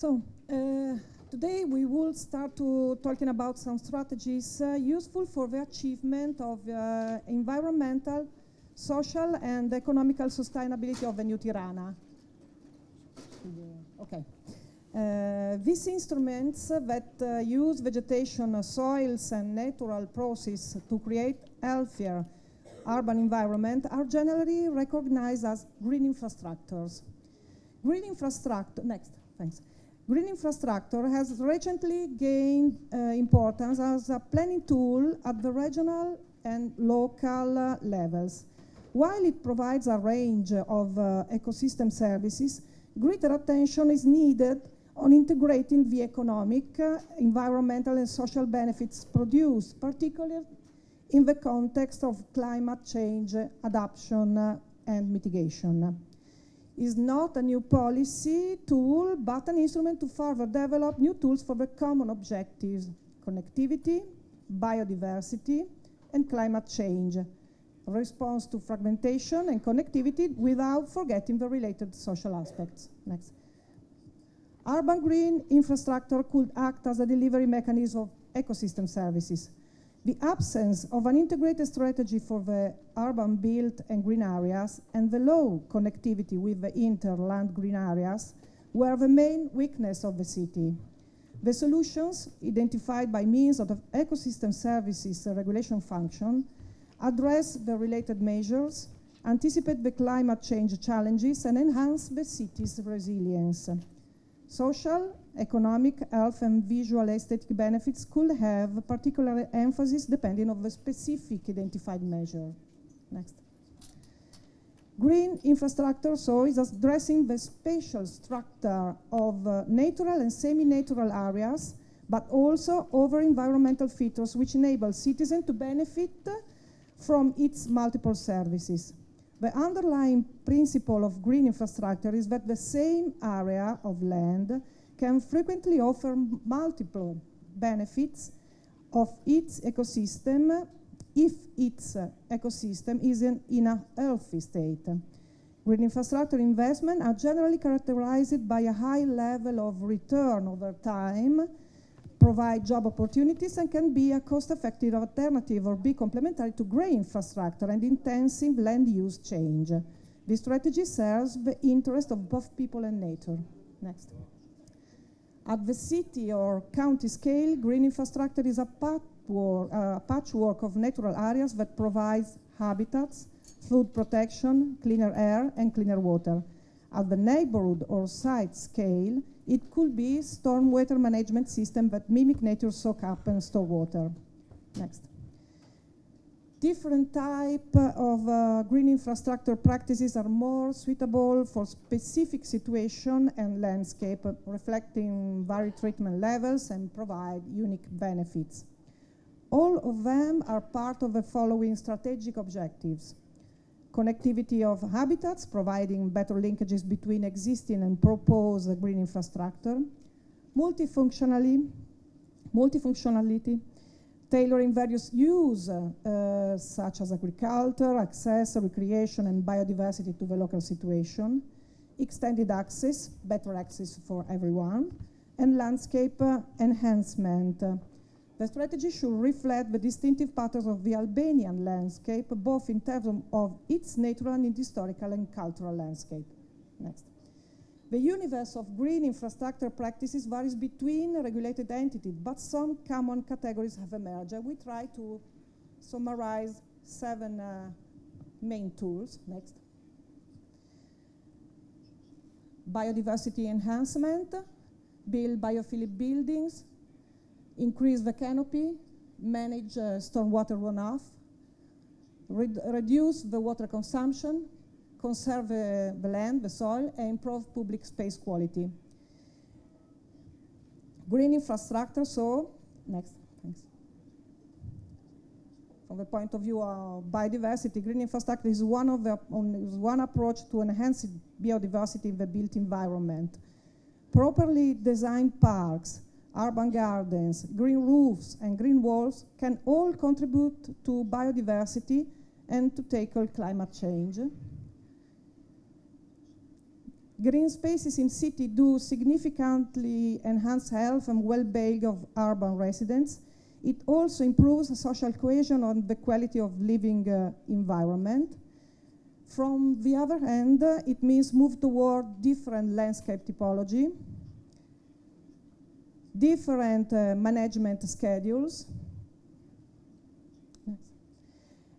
So, today we will start to talking about some strategies useful for the achievement of environmental, social and economical sustainability of the new Tirana. Okay. These instruments that use vegetation, soils and natural processes to create healthier urban environment are generally recognized as green infrastructures. Green infrastructure, next, thanks. Green infrastructure has recently gained importance as a planning tool at the regional and local levels. While it provides a range of ecosystem services, greater attention is needed on integrating the economic, environmental and social benefits produced, particularly in the context of climate change adaptation and mitigation. Is not a new policy tool, but an instrument to further develop new tools for the common objectives: connectivity, biodiversity, and climate change, response to fragmentation and connectivity without forgetting the related social aspects. Next. Urban green infrastructure could act as a delivery mechanism of ecosystem services. The absence of an integrated strategy for the urban built and green areas and the low connectivity with the interland green areas were the main weakness of the city. The solutions identified by means of the ecosystem services regulation function address the related measures, anticipate the climate change challenges and enhance the city's resilience. Social, economic, health and visual aesthetic benefits could have particular emphasis depending on the specific identified measure. Next. Green infrastructure, so, is addressing the spatial structure of natural and semi-natural areas, but also over environmental features which enable citizens to benefit from its multiple services. The underlying principle of green infrastructure is that the same area of land can frequently offer multiple benefits of its ecosystem if its ecosystem is in a healthy state. Green infrastructure investments are generally characterized by a high level of return over time, provide job opportunities and can be a cost-effective alternative or be complementary to grey infrastructure and intensive land use change. This strategy serves the interest of both people and nature. Next. At the city or county scale, green infrastructure is a patchwork of natural areas that provides habitats, food protection, cleaner air and cleaner water. At the neighborhood or site scale, it could be stormwater management system that mimic nature soak up and store water. Next. Different type of green infrastructure practices are more suitable for specific situation and landscape, reflecting varied treatment levels and provide unique benefits. All of them are part of the following strategic objectives: connectivity of habitats, providing better linkages between existing and proposed green infrastructure, multifunctionality, tailoring various use such as agriculture, access, recreation and biodiversity to the local situation, extended access, better access for everyone, and landscape enhancement. The strategy should reflect the distinctive patterns of the Albanian landscape, both in terms of its natural and historical and cultural landscape. Next. The universe of green infrastructure practices varies between regulated entities, but some common categories have emerged. We try to summarize 7 main tools. Next. Biodiversity enhancement, build biophilic buildings, increase the canopy, manage stormwater runoff, reduce the water consumption, conserve the land, the soil, and improve public space quality. Green infrastructure, so, next, thanks. From the point of view of biodiversity, green infrastructure is one approach to enhance biodiversity in the built environment. Properly designed parks, urban gardens, green roofs, and green walls can all contribute to biodiversity and to tackle climate change. Green spaces in city do significantly enhance health and well-being of urban residents. It also improves social cohesion and the quality of living environment. From the other hand, it means move toward different landscape typology, different management schedules,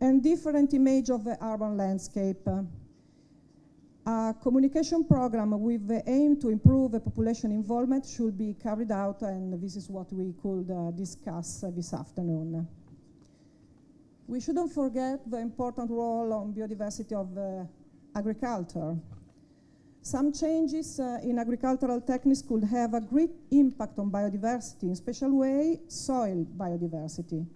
and different image of the urban landscape. A communication program with the aim to improve the population involvement should be carried out, and this is what we could discuss this afternoon. We shouldn't forget the important role on biodiversity of agriculture. Some changes in agricultural techniques could have a great impact on biodiversity, in special way, soil biodiversity.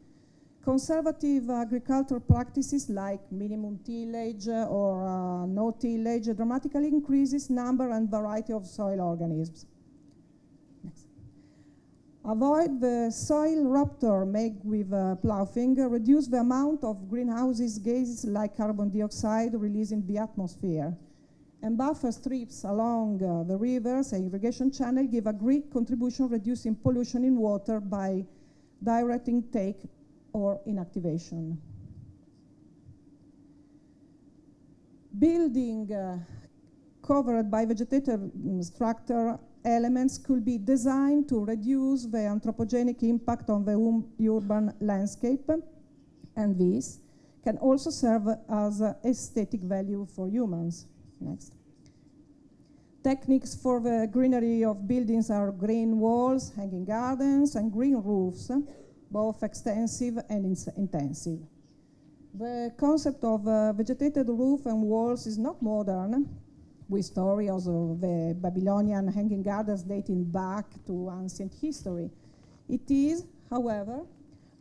Conservative agricultural practices like minimum tillage or no tillage dramatically increases number and variety of soil organisms. Next. Avoid the soil rupture made with ploughing, reduce the amount of greenhouse gases like carbon dioxide released in the atmosphere. And buffer strips along the rivers and irrigation channel give a great contribution reducing pollution in water by direct intake or inactivation. Building covered by vegetative structure elements could be designed to reduce the anthropogenic impact on the urban landscape, and this can also serve as aesthetic value for humans. Next. Techniques for the greenery of buildings are green walls, hanging gardens, and green roofs, both extensive and intensive. The concept of vegetated roof and walls is not modern, with stories of the Babylonian hanging gardens dating back to ancient history. It is, however,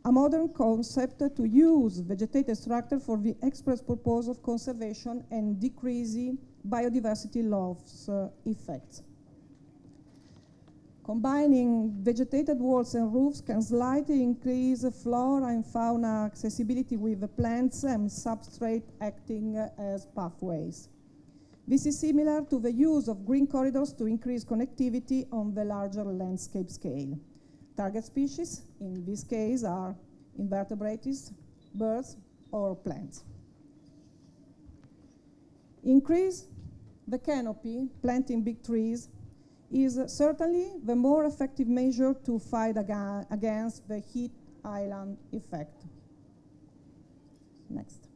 a modern concept to use vegetated structure for the express purpose of conservation and decreasing biodiversity loss effects. Combining vegetated walls and roofs can slightly increase flora and fauna accessibility with the plants and substrate acting as pathways. This is similar to the use of green corridors to increase connectivity on the larger landscape scale. Target species, in this case, are invertebrates, birds, or plants. Increase the canopy, planting big trees, is certainly the more effective measure to fight against the heat island effect. Next.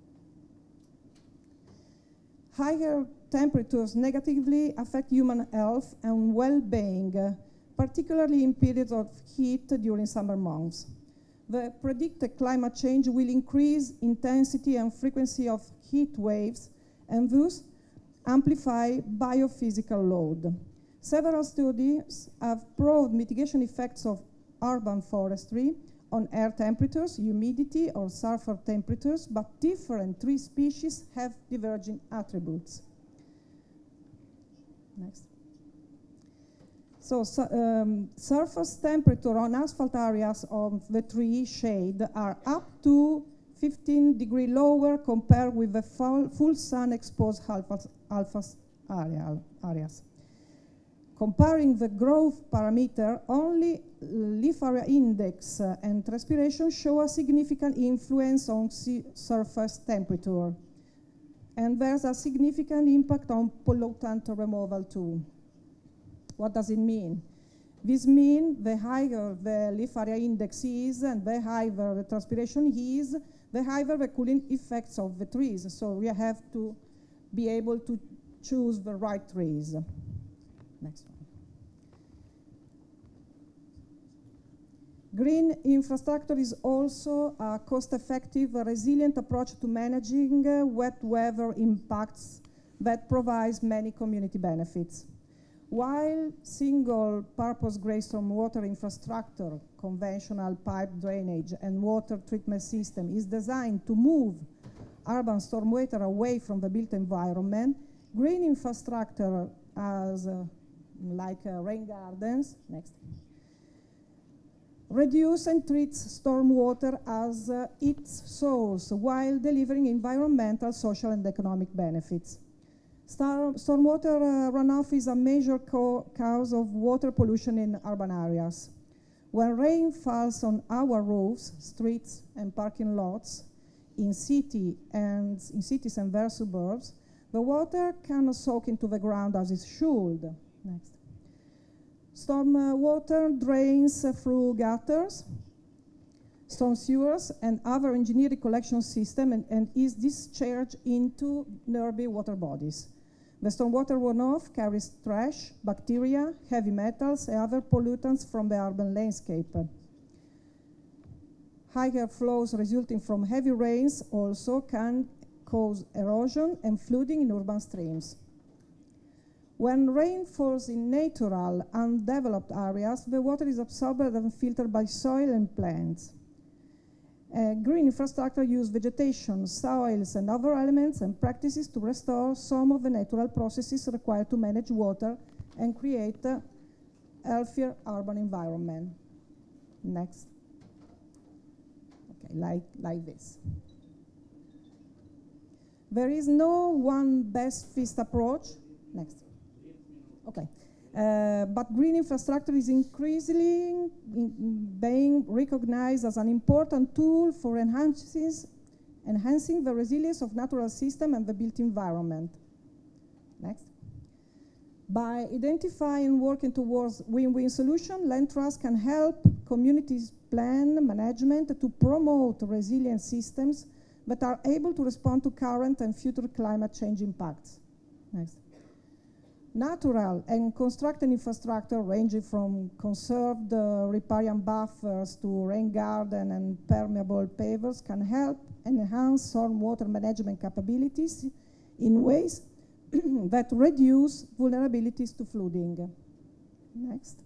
Higher temperatures negatively affect human health and well-being, particularly in periods of heat during summer months. The predicted climate change will increase intensity and frequency of heat waves and thus amplify biophysical load. Several studies have proved mitigation effects of urban forestry on air temperatures, humidity, or sulfur temperatures, but different tree species have diverging attributes. Next. So, surface temperature on asphalt areas of the tree shade are up to 15 degrees lower compared with the full sun exposed areas. Comparing the growth parameter, only leaf area index and transpiration show a significant influence on surface temperature. And there's a significant impact on pollutant removal too. What does it mean? This means the higher the leaf area index is and the higher the transpiration is, the higher the cooling effects of the trees. So we have to be able to choose the right trees. Next one. Green infrastructure is also a cost-effective, resilient approach to managing wet weather impacts that provides many community benefits. While single-purpose grey stormwater infrastructure, conventional pipe drainage and water treatment system is designed to move urban stormwater away from the built environment, green infrastructure as like rain gardens, next, reduce and treats stormwater as its source while delivering environmental, social, and economic benefits. Stormwater runoff is a major cause of water pollution in urban areas. When rain falls on our roofs, streets, and parking lots, in cities and their suburbs, the water cannot soak into the ground as it should. Next. Storm water drains through gutters, storm sewers, and other engineered collection systems and is discharged into nearby water bodies. The stormwater runoff carries trash, bacteria, heavy metals, and other pollutants from the urban landscape. Higher flows resulting from heavy rains also can cause erosion and flooding in urban streams. When rain falls in natural, undeveloped areas, the water is absorbed and filtered by soil and plants. Green infrastructure use vegetation, soils, and other elements and practices to restore some of the natural processes required to manage water and create a healthier urban environment. Next. Okay, like this. There is no one best fixed approach. Next. Okay. But green infrastructure is increasingly being recognized as an important tool for enhancing the resilience of natural systems and the built environment. Next. By identifying and working towards win-win solutions, land trusts can help communities plan management to promote resilient systems that are able to respond to current and future climate change impacts. Next. Natural and constructed infrastructure ranging from conserved riparian buffers to rain garden and permeable pavers can help enhance stormwater management capabilities in ways that reduce vulnerabilities to flooding. Next.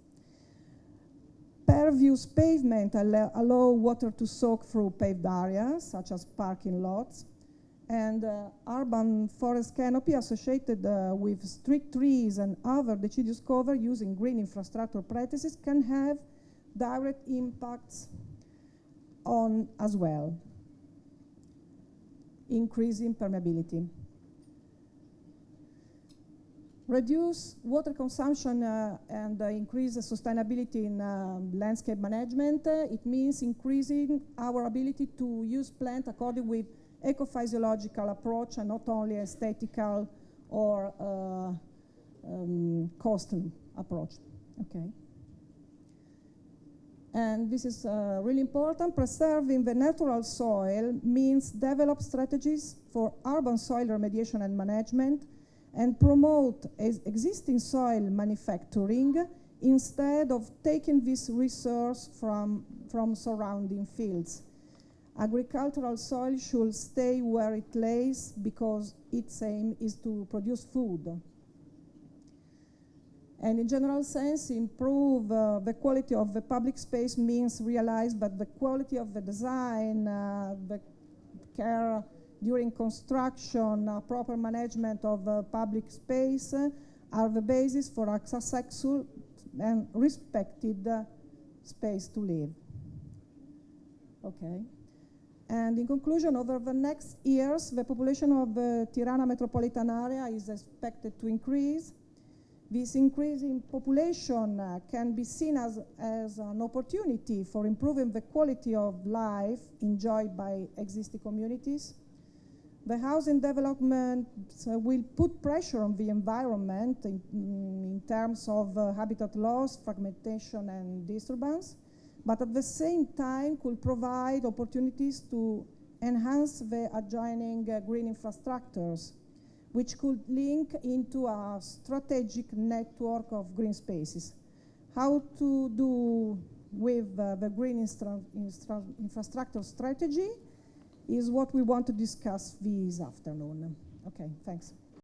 Pervious pavement allow water to soak through paved areas, such as parking lots, and urban forest canopy associated with strict trees and other deciduous cover using green infrastructure practices can have direct impacts on as well. Increasing permeability. Reduce water consumption and increase sustainability in landscape management. It means increasing our ability to use plants according with ecophysiological approach and not only aesthetical or costly approach. Okay. And this is really important. Preserving the natural soil means develop strategies for urban soil remediation and management and promote existing soil manufacturing instead of taking this resource from surrounding fields. Agricultural soil should stay where it lays because its aim is to produce food. And in general sense, improve the quality of the public space means realize that the quality of the design, the care during construction, proper management of public space are the basis for a successful and respected space to live. Okay. And in conclusion, over the next years, the population of the Tirana metropolitan area is expected to increase. This increase in population can be seen as an opportunity for improving the quality of life enjoyed by existing communities. The housing development will put pressure on the environment in terms of habitat loss, fragmentation, and disturbance, but at the same time could provide opportunities to enhance the adjoining green infrastructures, which could link into a strategic network of green spaces. How to do with the green infrastructure strategy is what we want to discuss this afternoon. Okay, thanks.